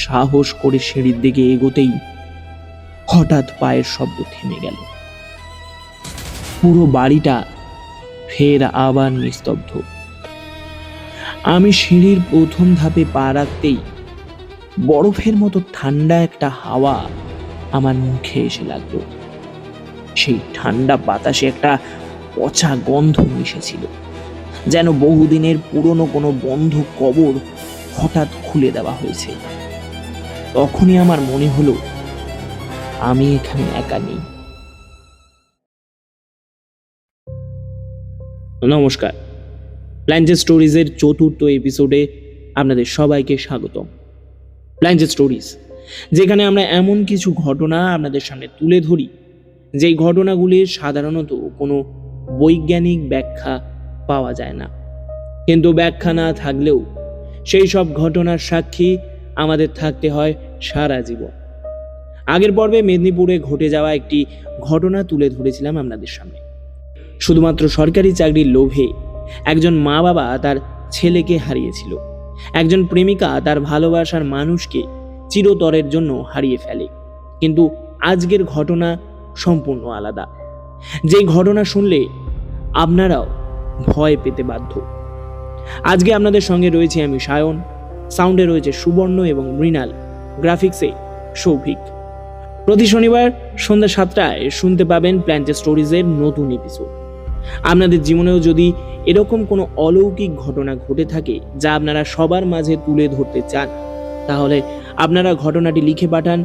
সাহস করে সিঁড়ির দিকে এগোতেই হঠাৎ পায়ের শব্দ থেমে গেল। পুরো বাড়িটা ফের আবার নিস্তব্ধ। আমি সিঁড়ির প্রথম ধাপে পা রাখতেই বরফের মতো ঠান্ডা একটা হাওয়া আমার মুখে এসে লাগলো। সেই ঠান্ডা বাতাসে একটা পচা গন্ধ মিশেছিল, যেন বহুদিনের পুরনো কোনো বন্ধ কবর হঠাৎ খুলে দেওয়া হয়েছে। তখনই আমার মনে হলো আমি এখানে একা নেই। নমস্কার, প্ল্যানজেট স্টোরিজের ৪র্থ এপিসোডে আপনাদের সবাইকে স্বাগতম। প্ল্যানজেট স্টোরিজ, যেখানে আমরা এমন কিছু ঘটনা আপনাদের সামনে তুলে ধরি যেই ঘটনাগুলির সাধারণত কোনো বৈজ্ঞানিক ব্যাখ্যা পাওয়া যায় না, কিন্তু ব্যাখ্যা না থাকলেও সেই সব ঘটনার সাক্ষী আমাদের থাকতে হয় সারা জীবন। আগের পর্বে মেদিনীপুরে ঘটে যাওয়া একটি ঘটনা তুলে ধরেছিলাম আপনাদের সামনে। শুধুমাত্র সরকারি চাকরির লোভে একজন মা বাবা তার ছেলেকে হারিয়েছিল। একজন প্রেমিকা তার ভালোবাসার মানুষকে চিরতরের জন্য হারিয়ে ফেলে। কিন্তু আজকের ঘটনা সম্পূর্ণ আলাদা। যে ঘটনা শুনলে আপনারাও ভয় পেতে বাধ্য। আজকে আপনাদের সঙ্গে রয়েছে আমি সায়ন, সাউন্ডে রয়েছে সুবর্ণ এবং মৃণাল, গ্রাফিক্সে সৌভিক। প্রতি শনিবার সন্ধ্যা 7টায় শুনতে পাবেন প্ল্যানজেট স্টোরিজের নতুন এপিসোড। আপনাদের জীবনেও যদি এরকম কোনো অলৌকিক ঘটনা ঘটে থাকে যা আপনারা সবার মাঝে তুলে ধরতে চান, তাহলে আপনারা ঘটনাটি লিখে পাঠান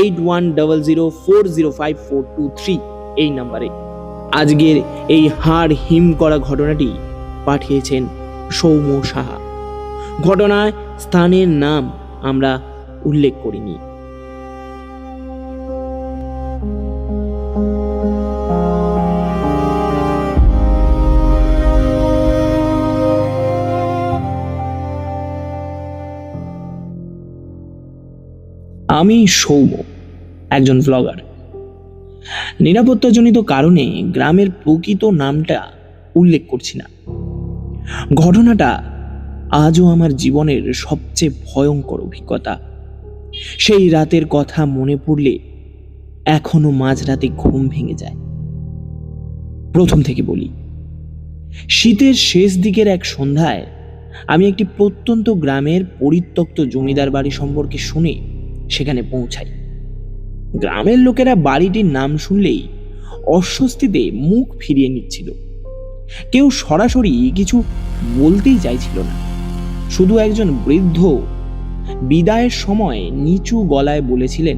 8100405423 এই নাম্বারে। আজকের এই হাড় হিম করা ঘটনাটি পাঠিয়েছেন সৌম্য সাহা। ঘটনায় স্থানের নাম আমরা উল্লেখ করিনি। আমি সৌম্য, একজন ব্লগার। নিরাপত্তাজনিত কারণে গ্রামের প্রকৃত নামটা উল্লেখ করছি না। ঘটনাটা আজও আমার জীবনের সবচেয়ে ভয়ঙ্কর অভিজ্ঞতা। সেই রাতের কথা মনে পড়লে এখনো মাঝরাতে ঘুম ভেঙে যায়। প্রথম থেকে বলি, শীতের শেষ দিকের এক সন্ধ্যায় আমি একটি প্রত্যন্ত গ্রামের পরিত্যক্ত জমিদার বাড়ি সম্পর্কে শুনে সেখানে পৌঁছাই। গ্রামের লোকেরা বাড়িটির নাম শুনলেই অস্বস্তিতে মুখ ফিরিয়ে নিচ্ছিল। কেউ সরাসরি কিছু বলতেই চাইছিল না। শুধু একজন বৃদ্ধ বিদায়ের সময় নিচু গলায় বলেছিলেন,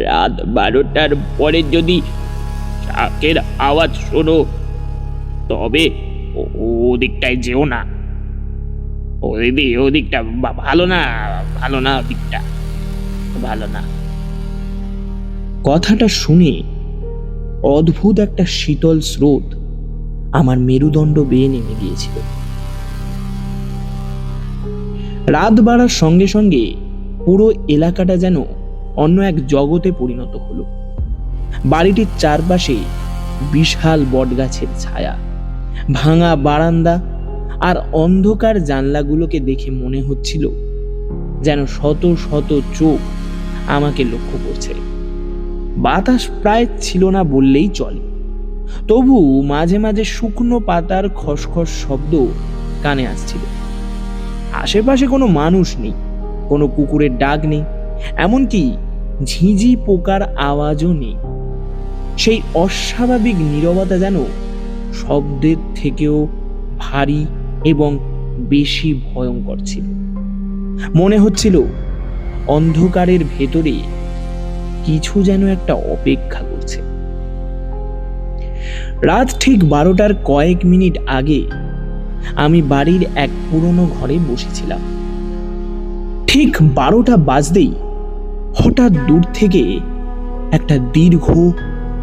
রাত 12টার পরে যদি শাকের আওয়াজ শোনো তবে ওদিকটায় যেও না। ওদিকটা ভালো না, ওদিকটা ভালো না। কথাটা শুনে অদ্ভুত একটা শীতল স্রোত আমার মেরুদণ্ড বেয়ে নেমে গিয়েছিল। রাত বাড়ার সঙ্গে সঙ্গে পুরো এলাকাটা যেন অন্য এক জগতে পরিণত হলো। বাড়িটির চারপাশে বিশাল বটগাছের ছায়া, ভাঙা বারান্দা আর অন্ধকার জানলাগুলোকে দেখে মনে হচ্ছিল যেন শত শত চোখ আমাকে লক্ষ্য করছে। বাতাস প্রায় ছিল না বললেই চলে, তবু মাঝে মাঝে শুকনো পাতার খসখস শব্দ কানে আসছিল। আশেপাশে কোনো মানুষ নেই, কোনো কুকুরের ডাক নেই, এমনকি ঝিঁঝি পোকার আওয়াজও নেই। সেই অস্বাভাবিক নীরবতা যেন শব্দের থেকেও ভারী এবং বেশি ভয়ঙ্কর ছিল। মনে হচ্ছিল অন্ধকারের ভেতরে কিছু যেন একটা অপেক্ষা করছে। রাত ঠিক 12টার কয়েক মিনিট আগে আমি বাড়ির এক পুরনো ঘরে বসেছিলাম। ঠিক 12টা বাজতেই হঠাৎ দূর থেকে একটা দীর্ঘ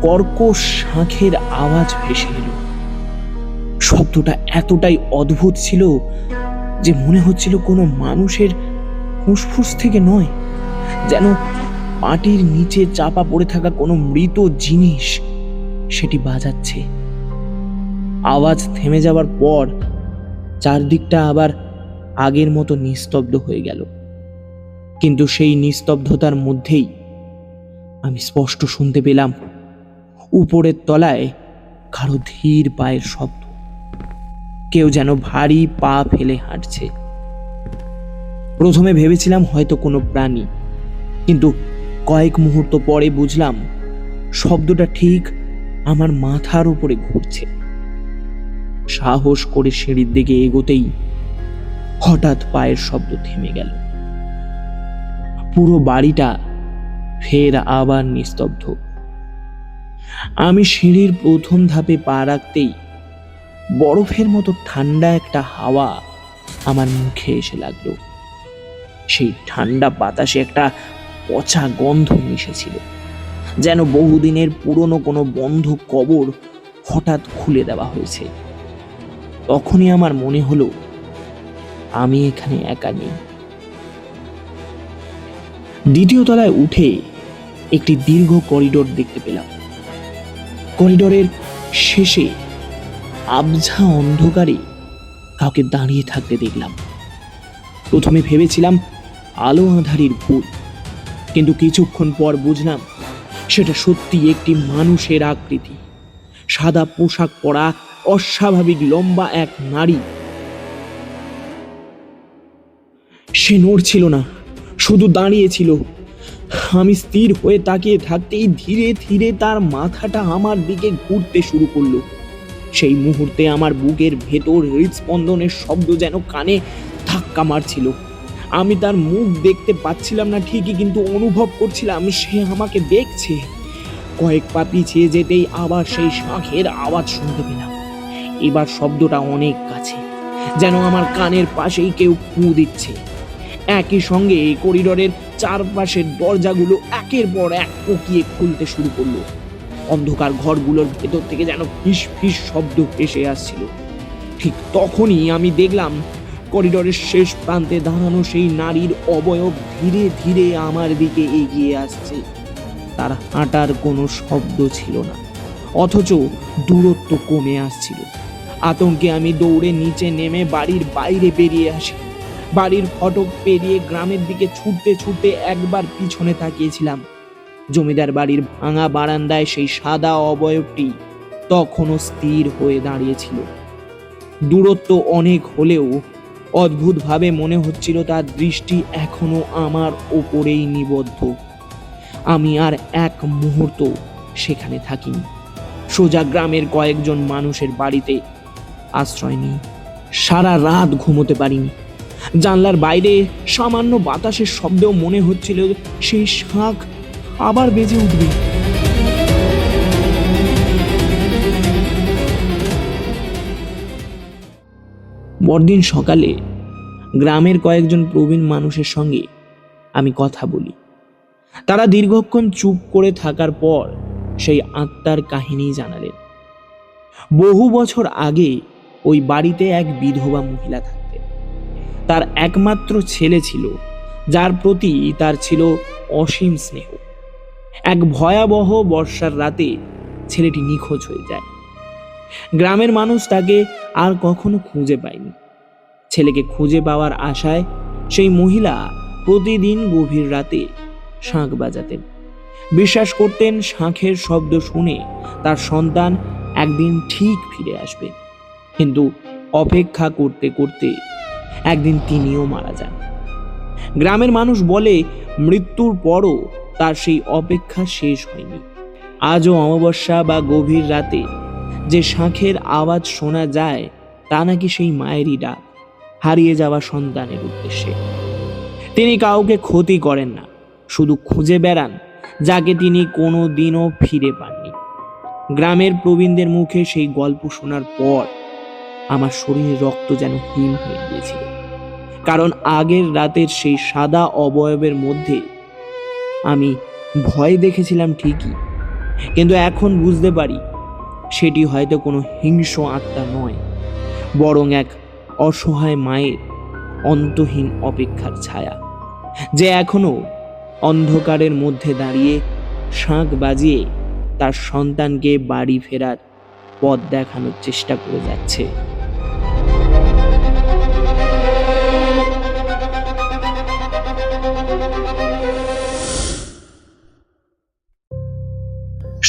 কর্কশ শাঁখের আওয়াজ ভেসে এলো। শব্দটা এতটাই অদ্ভুত ছিল যে মনে হচ্ছিল কোনো মানুষের ফুসফুস থেকে নয়, যেন মাটির নিচে চাপা পড়ে থাকা কোনো মৃত জিনিস সেটি বাজাচ্ছে। আওয়াজ থেমে যাওয়ার পর চারদিকটা আবার আগের মতো নিস্তব্ধ হয়ে গেল। কিন্তু সেই নিস্তব্ধতার মধ্যেই আমি স্পষ্ট শুনতে পেলাম উপরের তলায় কারো ধীর পায়ের শব্দ। কেউ যেন ভারী পা ফেলে হাঁটছে। প্রথমে ভেবেছিলাম হয়তো কোনো প্রাণী, কিন্তু কয়েক মুহূর্ত পরে বুঝলাম শব্দটা ঠিক আমার মাথার উপরে ঘুরছে। সাহস করে সিঁড়ির দিকে এগোতেই হঠাৎ পায়ের শব্দ থেমে গেল। পুরো বাড়িটা ফের আবার নিস্তব্ধ। আমি সিঁড়ির প্রথম ধাপে পা রাখতেই বরফের মতো ঠান্ডা একটা হাওয়া আমার মুখে এসে লাগলো। সেই ঠান্ডা বাতাসে একটা পচা গন্ধ মিশেছিল, যেন বহুদিনের পুরনো কোনো বন্ধ কবর হঠাৎ খুলে দেওয়া হয়েছে। তখনই আমার মনে হলো আমি এখানে একা নেই। দ্বিতীয় তলায় উঠে একটি দীর্ঘ করিডোর দেখতে পেলাম। করিডোরের শেষে আবঝা অন্ধকারে কাউকে দাঁড়িয়ে থাকতে দেখলাম। প্রথমে ভেবেছিলাম আলো আঁধারির ভূত, কিন্তু কিছুক্ষণ পর বুঝলাম সেটা সত্যি একটি মানুষের আকৃতি। সাদা পোশাক পরা অস্বাভাবিক লম্বা এক নারী। সে নড়ছিল না, শুধু দাঁড়িয়েছিল। আমি স্থির হয়ে তাকিয়ে থাকতেই ধীরে ধীরে তার মাথাটা আমার দিকে ঘুরতে শুরু করলো। সেই মুহূর্তে আমার বুকের ভেতর হৃদস্পন্দনের শব্দ যেন কানে ধাক্কা মারছিল। আমি তার মুখ দেখতে পাচ্ছিলাম না ঠিকই, কিন্তু অনুভব করছিলাম সে আমাকে দেখছে। কয়েক পা পিছিয়ে যেতেই আবার সেই শাঁখের আওয়াজ শুনতে পেলাম। এবার শব্দটা অনেক কাছে, যেন আমার কানের পাশেই কেউ ফু দিচ্ছে। একই সঙ্গে করিডোরের চারপাশের দরজাগুলো একের পর এক পকিয়ে খুলতে শুরু করলো। অন্ধকার ঘরগুলোর ভেতর থেকে যেন ফিস ফিস শব্দ ভেসে আসছিল। ঠিক তখনই আমি দেখলাম করিডোরের শেষ প্রান্তে দাঁড়ানো সেই নারীর অবয়ব ধীরে ধীরে আমার দিকে এগিয়ে আসছে। তার হাঁটার কোনো শব্দ ছিল না, অথচ দূরত্ব কমে আসছিল। আতঙ্কে আমি দৌড়ে নিচে নেমে বাড়ির বাইরে বেরিয়ে আসি। বাড়ির ফটক পেরিয়ে গ্রামের দিকে ছুটতে ছুটতে একবার পিছনে তাকিয়েছিলাম। জমিদার বাড়ির ভাঙা বারান্দায় সেই সাদা অবয়বটি তখনও স্থির হয়ে দাঁড়িয়েছিল। দূরত্ব অনেক হলেও অদ্ভুতভাবে মনে হচ্ছিল তার দৃষ্টি এখনো আমার ওপরেই নিবদ্ধ। আমি আর এক মুহূর্ত সেখানে থাকিনি। সোজা গ্রামের কয়েকজন মানুষের বাড়িতে আশ্রয় নিই। সারা রাত ঘুমোতে পারিনি। জানলার বাইরে সামান্য বাতাসের শব্দেও মনে হচ্ছিল সেই শাঁখ আবার বেজে উঠবে। পরদিন সকালে গ্রামের কয়েকজন প্রবীণ মানুষের সঙ্গে আমি কথা বলি। তারা দীর্ঘক্ষণ চুপ করে থাকার পর সেই আত্মার কাহিনী জানালেন। বহু বছর আগে ওই বাড়িতে এক বিধবা মহিলা থাকতেন। তার একমাত্র ছেলে ছিল, যার প্রতি তার ছিল অসীম স্নেহ। এক ভয়াবহ বর্ষার রাতে ছেলেটি নিখোঁজ হয়ে যায়। গ্রামের মানুষ তাকে আর কখনো খুঁজে পায়নি। ছেলেকে খুঁজে পাওয়ার আশায় সেই মহিলা প্রতিদিন গভীর রাতে শাঁখ বাজাতেন। বিশ্বাস করতেন শাঁখের শব্দ শুনে তার সন্তান একদিন ঠিক ফিরে আসবে। কিন্তু অপেক্ষা করতে করতে একদিন তিনিও মারা যান। গ্রামের মানুষ বলে মৃত্যুর পরও তার সেই অপেক্ষা শেষ হয়নি। আজও অমাবস্যা বা গভীর রাতে যে শাঁখের আওয়াজ শোনা যায়, তা নাকি সেই মায়েরই ডাক, হারিয়ে যাওয়া সন্তানের উদ্দেশ্যে। তিনি কাউকে ক্ষতি করেন না, শুধু খুঁজে বেড়ান যাকে তিনি কোনো দিনও ফিরে পাননি। গ্রামের প্রবীণদের মুখে সেই গল্প শোনার পর আমার শরীরে রক্ত যেন হিম হয়ে গিয়েছিল। কারণ আগের রাতের সেই সাদা অবয়বের মধ্যে আমি ভয় দেখেছিলাম ঠিকই, কিন্তু এখন বুঝতে পারি সেটি হয়তো কোনো হিংস্র আত্মা নয়, বরং এক অসহায় মায়ের অন্তহীন অপেক্ষার ছায়া, যে এখনো অন্ধকারের মধ্যে দাঁড়িয়ে শাঁখ বাজিয়ে তার সন্তানকে বাড়ি ফেরার পথ দেখানোর চেষ্টা করে যাচ্ছে।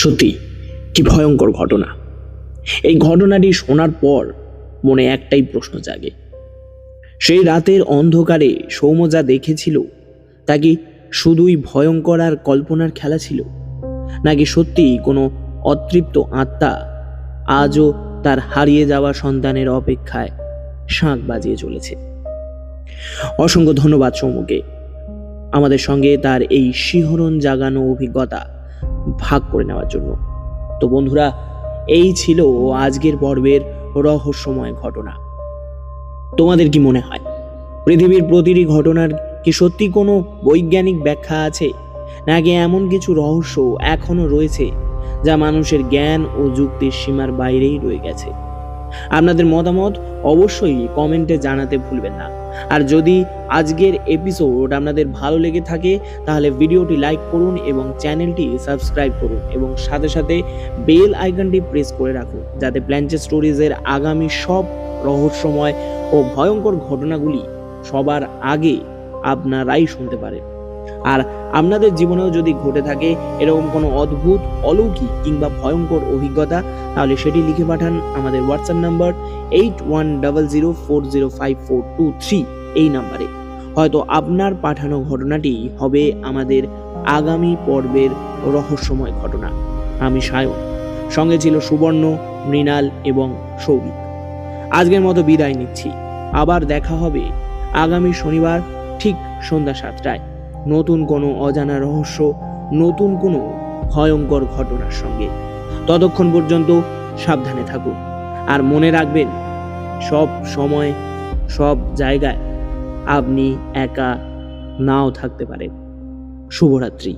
সত্যি কি ভয়ঙ্কর ঘটনা। এই ঘটনাটি শোনার পর মনে একটাই প্রশ্ন জাগে, সেই রাতের অন্ধকারে সৌম্য যা দেখেছিল তা কি শুধুই ভয়ঙ্কর আর কল্পনার খেলা ছিল, নাকি সত্যি কোনো অতৃপ্ত আত্মা আজও তার হারিয়ে যাওয়া সন্তানের অপেক্ষায় শাঁখ বাজিয়ে চলেছে। অসংখ্য ধন্যবাদ সৌম্যকে আমাদের সঙ্গে তার এই শিহরণ জাগানো অভিজ্ঞতা ভাগ করে নেওয়ার জন্য। তো বন্ধুরা, এই ছিল আজকের পর্বের রহস্যময় ঘটনা। তোমাদের কি মনে হয় পৃথিবীর প্রতিটি ঘটনার কি সত্যি কোনো বৈজ্ঞানিক ব্যাখ্যা আছে, নাকি এমন কিছু রহস্য এখনো রয়েছে যা মানুষের জ্ঞান ও যুক্তির সীমার বাইরেই রয়ে গেছে? আপনাদের মতামত অবশ্যই কমেন্টে জানাতে ভুলবেন না। আর যদি আজকের এপিসোড আপনাদের ভালো লেগে থাকে তাহলে ভিডিওটি লাইক করুন এবং চ্যানেলটি সাবস্ক্রাইব করুন এবং সাথে সাথে বেল আইকনটি প্রেস করে রাখুন, যাতে প্ল্যানচেট স্টোরিজের আগামী সব রহস্যময় ও ভয়ঙ্কর ঘটনাগুলি সবার আগে আপনারাই শুনতে পারেন। আর আপনাদের জীবনেও যদি ঘটে থাকে এরকম কোনো অদ্ভুত, অলৌকিক কিংবা ভয়ঙ্কর অভিজ্ঞতা, তাহলে সেটি লিখে পাঠান আমাদের হোয়াটসঅ্যাপ নাম্বার 8100405423 এই নাম্বারে। হয়তো আপনার পাঠানো ঘটনাটি হবে আমাদের আগামী পর্বের রহস্যময় ঘটনা। আমি সায়ন, সঙ্গে ছিল সুবর্ণ, মৃণাল এবং সৌভিক। আজকের মতো বিদায় নিচ্ছি। আবার দেখা হবে আগামী শনিবার ঠিক সন্ধ্যা 7টায় নতুন কোনো অজানা রহস্য, নতুন কোনো ভয়ঙ্কর ঘটনার সঙ্গে। ততক্ষণ পর্যন্ত সাবধানে থাকুন আর মনে রাখবেন, সব সময় সব জায়গায় আপনি একা নাও থাকতে পারেন। শুভরাত্রি।